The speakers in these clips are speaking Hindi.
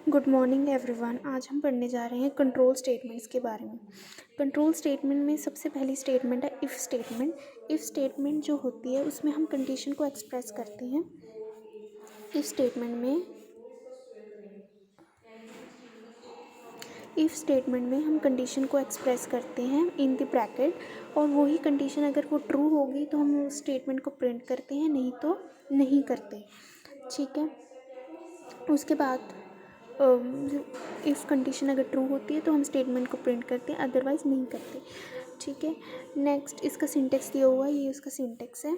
Good morning everyone. आज हम पढ़ने जा रहे हैं कंट्रोल स्टेटमेंट्स के बारे में। कंट्रोल स्टेटमेंट में सबसे पहली स्टेटमेंट है इफ़ स्टेटमेंट। इफ़ स्टेटमेंट जो होती है उसमें हम कंडीशन को एक्सप्रेस करते हैं। इफ़ स्टेटमेंट में हम कंडीशन को एक्सप्रेस करते हैं इन द ब्रैकेट, और वही कंडीशन अगर वो ट्रू होगी तो हम उस स्टेटमेंट को प्रिंट करते हैं, नहीं तो नहीं करते। ठीक है। उसके बाद इफ़ कंडीशन अगर ट्रू होती है तो हम स्टेटमेंट को प्रिंट करते हैं, अदरवाइज़ नहीं करते। ठीक है। नेक्स्ट इसका सिंटेक्स दिया हुआ है, ये उसका सिंटेक्स है।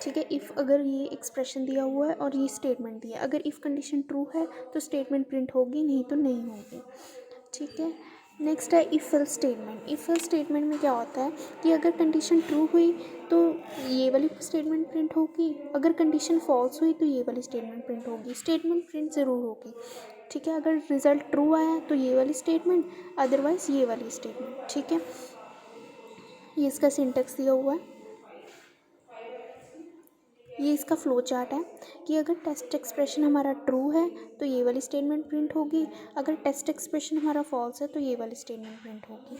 ठीक है। इफ़ अगर ये एक्सप्रेशन दिया हुआ है और ये स्टेटमेंट दिया, अगर इफ़ कंडीशन ट्रू है तो स्टेटमेंट प्रिंट होगी, नहीं तो नहीं होगी। ठीक है। नेक्स्ट है if else statement. If else statement में क्या होता है कि अगर कंडीशन ट्रू हुई तो ये वाली स्टेटमेंट प्रिंट होगी, अगर कंडीशन फॉल्स हुई तो ये वाली स्टेटमेंट प्रिंट होगी। स्टेटमेंट प्रिंट ज़रूर होगी। ठीक है। अगर रिज़ल्ट ट्रू आया तो ये वाली स्टेटमेंट, अदरवाइज़ ये वाली स्टेटमेंट। ठीक है। ये इसका सिंटेक्स दिया हुआ है, ये इसका फ्लो चार्ट है कि अगर टेस्ट एक्सप्रेशन हमारा ट्रू है तो ये वाली स्टेटमेंट प्रिंट होगी, अगर टेस्ट एक्सप्रेशन हमारा फॉल्स है तो ये वाली स्टेटमेंट प्रिंट होगी।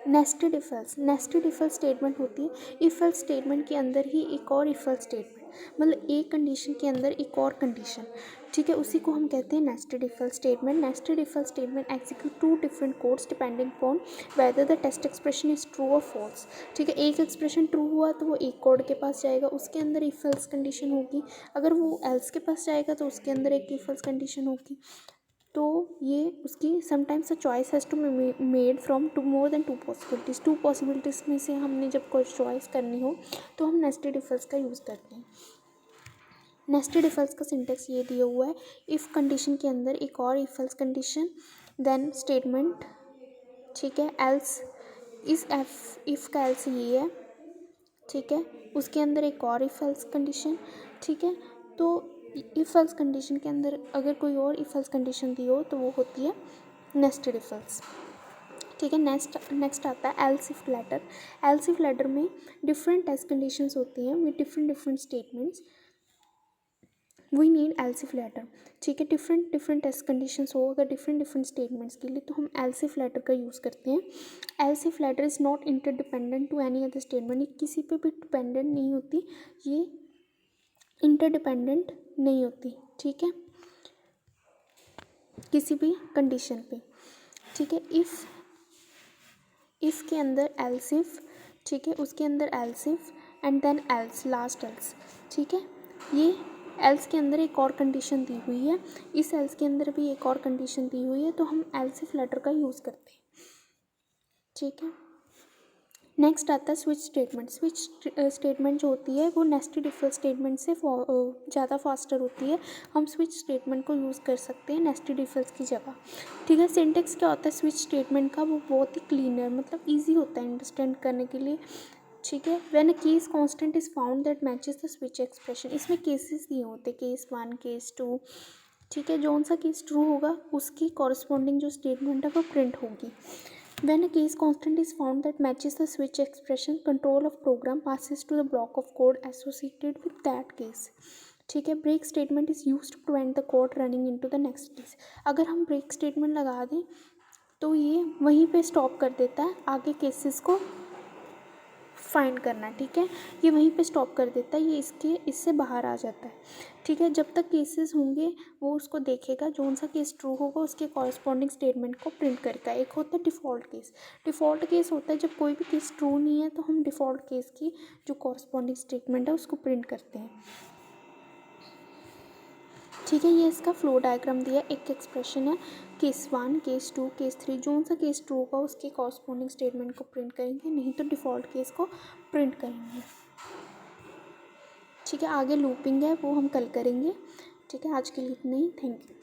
Nested if else. Nested if else statement होती है इफ एल्स स्टेटमेंट के अंदर ही एक और इफ एल्स स्टेटमेंट, मतलब एक कंडीशन के अंदर एक और कंडीशन। ठीक है। उसी को हम कहते हैं nested if else statement. Nested if else statement execute two different codes depending upon whether the test expression is true और फॉल्स। ठीक है। एक एक्सप्रेशन ट्रू हुआ तो वो एक कोड के पास जाएगा, उसके अंदर इफ एल्स कंडीशन होगी। अगर वो एल्स के पास जाएगा तो उसके अंदर एक इफ एल्स कंडीशन होगी। तो ये उसकी sometimes a choice has to be made from two more than two possibilities में से हमने जब कोई चॉइस करनी हो तो हम नेस्टेड इफ एल्स का यूज़ करते हैं। नेस्टेड इफ एल्स का सिंटेक्स ये दिया हुआ है, इफ़ कंडीशन के अंदर एक और if else condition, then statement. ठीक है। एल्स इस इफ़ का एल्स ये है। ठीक है। उसके अंदर एक और इफ एल्स कंडीशन। ठीक है। तो इफ एल्स कंडीशन के अंदर अगर कोई और इफ एल्स कंडीशन दी हो तो वो होती है नेस्टेड इफ एल्स। ठीक है। नेक्स्ट आता है else if ladder. Else if ladder में डिफरेंट टेस्ट कंडीशंस होती हैं with different statements. We need else if ladder. ठीक है। डिफरेंट टेस्ट कंडीशंस हो अगर डिफरेंट स्टेटमेंट्स के लिए तो हम एल्स इफ लेटर का यूज़ करते हैं। Else if ladder is not interdependent to any other statement. ये किसी पे भी डिपेंडेंट नहीं होती, ये इंटरडिपेंडेंट नहीं होती। ठीक है। किसी भी कंडीशन पे। ठीक है। इफ़ के अंदर एल्स इफ, ठीक है, उसके अंदर else if and then else, last else. ठीक है। ये एल्स के अंदर एक और कंडीशन दी हुई है, इस एल्स के अंदर भी एक और कंडीशन दी हुई है, तो हम एल्स इफ लेटर का यूज़ करते हैं। ठीक है। नेक्स्ट आता है स्विच स्टेटमेंट। स्विच स्टेटमेंट जो होती है वो नेस्टेड इफ एल्स स्टेटमेंट से ज़्यादा फास्टर होती है। हम स्विच स्टेटमेंट को यूज़ कर सकते हैं नेस्टेड इफ एल्स की जगह। ठीक है। सिंटेक्स क्या होता है स्विच स्टेटमेंट का, वो बहुत ही क्लीनर, मतलब ईजी होता है अंडरस्टैंड करने के लिए। ठीक है। When a case constant is found that matches the switch expression. इसमें केसेस दिए होते, केस 1, केस 2। ठीक है। जौन सा केस ट्रू होगा उसकी कॉरस्पॉन्डिंग जो स्टेटमेंट है वो प्रिंट होगी। When a case constant is found that matches the switch expression, control of program passes to the block of code associated with that case. ठीक है। Break statement is use to prevent the code running into the next case. अगर हम ब्रेक स्टेटमेंट लगा दें तो ये वहीं पे स्टॉप कर देता है आगे केसेस को फाइंड करना। ठीक है। ये वहीं पे स्टॉप कर देता है, ये इससे बाहर आ जाता है। ठीक है। जब तक केसेस होंगे वो उसको देखेगा, जौन सा केस ट्रू होगा उसके कॉरस्पॉन्डिंग स्टेटमेंट को प्रिंट करेगा। एक होता है डिफ़ॉल्ट केस। डिफ़ॉल्ट केस होता है जब कोई भी केस ट्रू नहीं है तो हम डिफ़ॉल्ट केस की जो कॉरस्पॉन्डिंग स्टेटमेंट है उसको प्रिंट करते हैं। ठीक है। ये इसका फ्लो डायग्राम दिया, एक एक्सप्रेशन है, केस 1, केस 2, केस 3। जौन सा केस ट्रू होगा उसके कॉरस्पॉन्डिंग स्टेटमेंट को प्रिंट करेंगे, नहीं तो डिफ़ॉल्ट केस को प्रिंट करेंगे। ठीक है। आगे लूपिंग है वो हम कल करेंगे। ठीक है। आज के लिए इतना ही। Thank you.